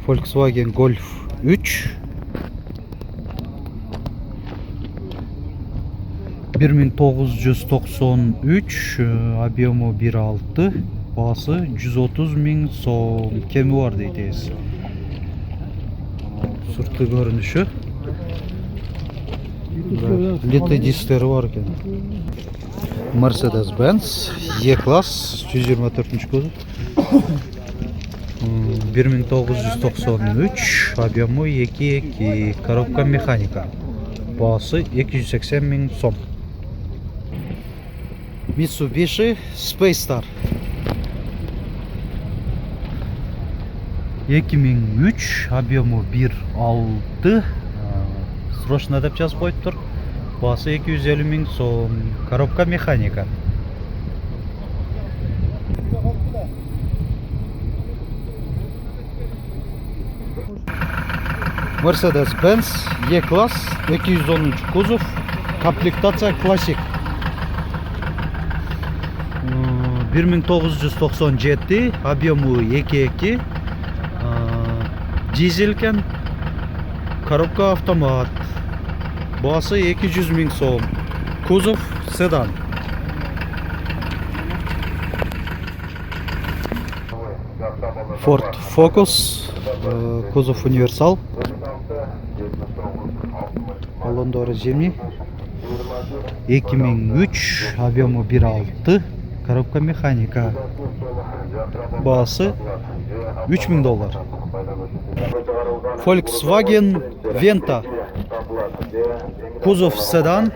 Volkswagen Golf 3 1993, объемы 1.6, бағасы 130 000 сом. Кемі бар дейдіз. Сыртқы көрініші. Леті дистері бар екен. Mercedes-Benz E-класс 124 көзі. 1993, объемы 2.2, коробка механика. Бағасы 280 000 сом. Mitsubishi Space-Star 2003, объемы 1.6, срочно деп жазып қойып тұр. Бағасы 250 000 сом. Коробка механика. Mercedes-Benz E-класс 210 кузов, комплектация классик. 1997, объемы 2.2, дизелькен, коробка автомат. Бағасы 200 000 сом. Кузов седан. Ford Focus, кузов универсал. Баллондары зимний. 2003, объемы 1.6, коробка механика. Бағасы $3000. Volkswagen Venta, кузов седан.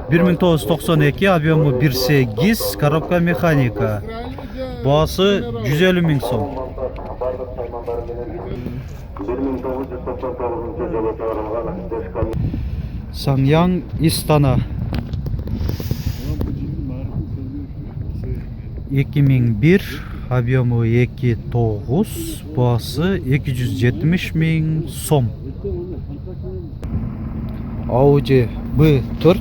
1992, объемы 1.8, коробка механика. Бағасы 150 000 сом. Sanyang Istana 2001, объемы 2.9, бағасы 270 000 сом. Audi B4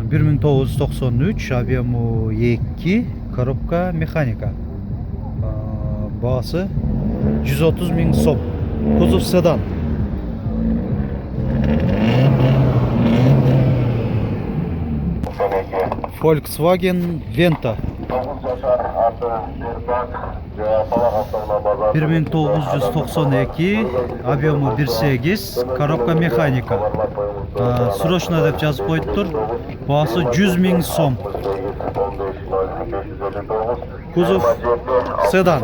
1993, объемы 2, коробка механика. Бағасы 130 000 сом. Кузов седан. Volkswagen Venta 1992, объемы 1.8, коробка механика. Срочно деп жазып қойып тұр. Бағасы 100 000 сом. Кузов седан.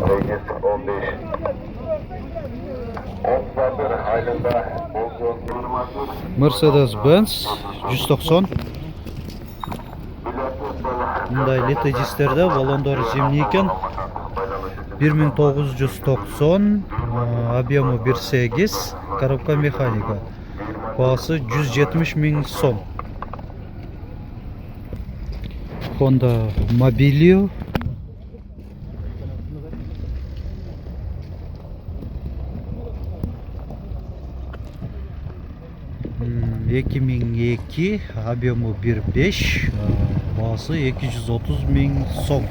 Mercedes-Benz 190. Мұндай леті дистерді, баллондары зимний екен. 1990, объемы 1.8, коробка механика. Бағасы 170 000 сом. Honda Mobilio 2002, объемы 1.5, бағасы 230 000 сом.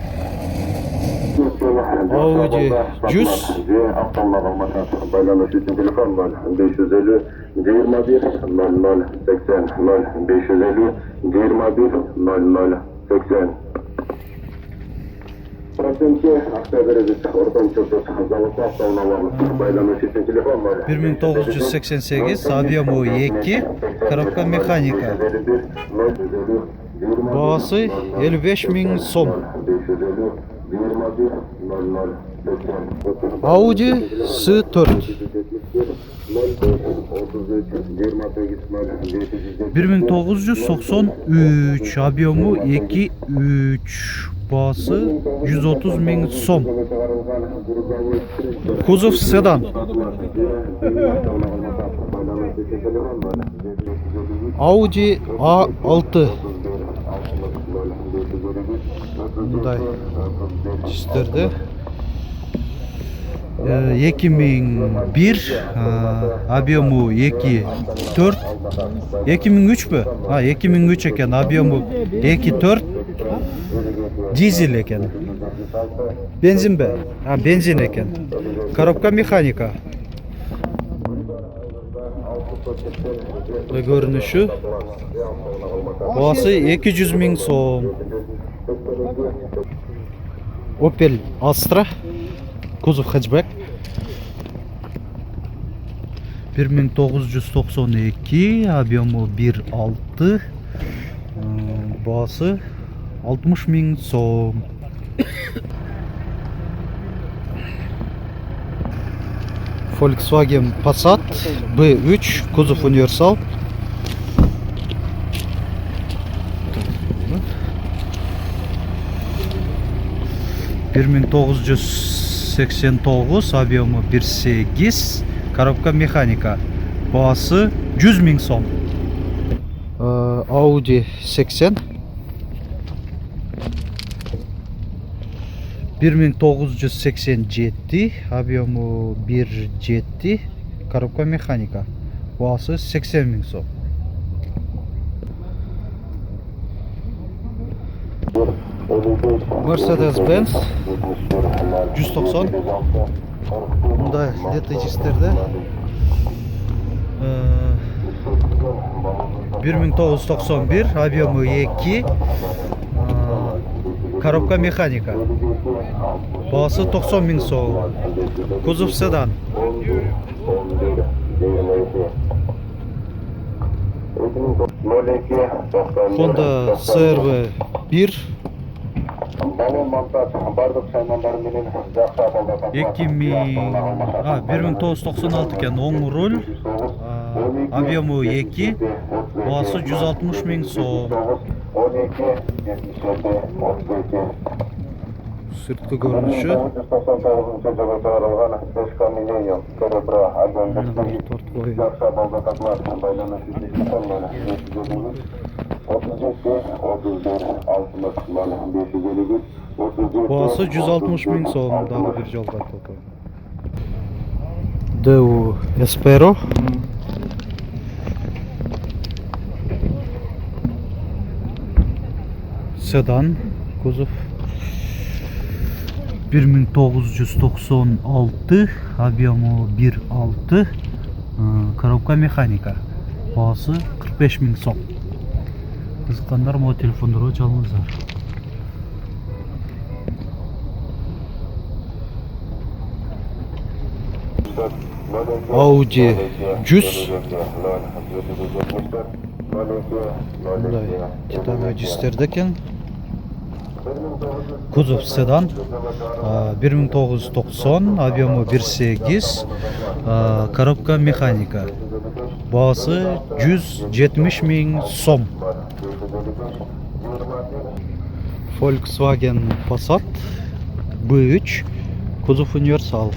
Audi 100 байланыс үшін телефон бар 550 21 00 80 550 21 00 80. Процентке ақша береді. Ортаншы заводқа автоуналарымыз байланыс үшін телефон бар 1988, объемы 2, коробка механика. Бағасы 55 000 сом. Audi S4 1993, объемы 2.3, бағасы 130 000 сом. Кузов седан. Audi A6 мұндай түстерді 2001, объему 2.4, 2003 mü? Ha 2003 eken, объему 2.4, dizel eken. Benzin be? Ha benzin eken. Коробка mekanika. Ve görünüşü. Bağısı 200.000 soğum. Opel Astra. Kuzov hatchback. 1992, объему 1.6, bağısı 60.000 soğum. Volkswagen Passat B3, kuzov universal. Bir 1989, объему 1.8, коробка mekanika. Bağısı 100.000 so'm. Audi 80. 1987, объему 1.7, коробка mekanika. Bağısı 80.000 so'm. Mercedes-Benz 190. Bunda leto'chisterde 1991, объему 2, коробка mekanika. Bağısı 90.000 so'm. Kuzov sedan. Honda CR-V 1. 1996 ekan, oң rul, объему 2, bağısı 160.000 so'm. Sırtkı görünüşü. Bağısı 160.000 so'm. Daha bir yolda topu. Daewoo Espero. Sedan, kuzov 1996, объему 1.6, коробка mekanika. Bağısı 45.000 so'm. Kızıklanlar mı o telefonları çalınızlar. Audi 100. Bunday Titan cisterdeken. Kuzov sedan 1990, объему 1.8, коробка mekanika. Bağısı 170.000 so'm. Volkswagen Passat B3, kuzov universal.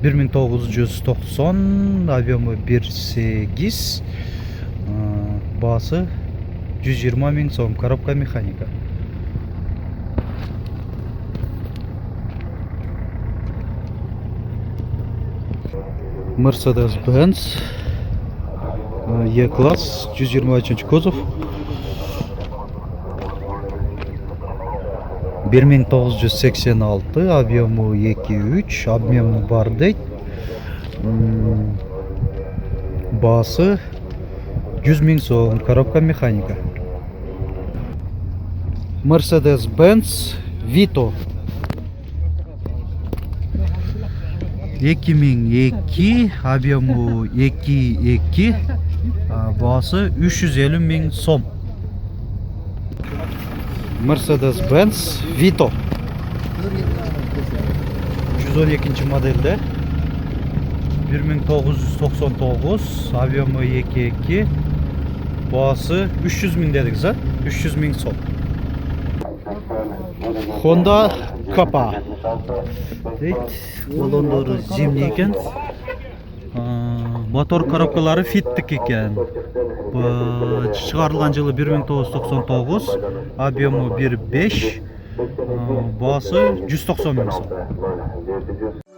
1990, объему 1.8, bağısı 120.000 so'm. Коробка mekanika. Mercedes-Benz E-Class 123 kuzov. 1986, объему 2.3, объем бар deydi. Bağısı 100.000 so'm. Коробка mekanika. Mercedes-Benz Vito 2002, объему 2.2, bağısı 350.000 so'm. Mercedes-Benz Vito 112 modelde 1999, объему 2.2, bağısı 300.000 dedik zaten. 300.000 so'm. Honda Kappa deydi. Balonları zimli ekan. Motor коробкалары fittik ekan. Çıkarılgan yılı 1999, объему 1.5, Bağısı 190 ming so'm. 700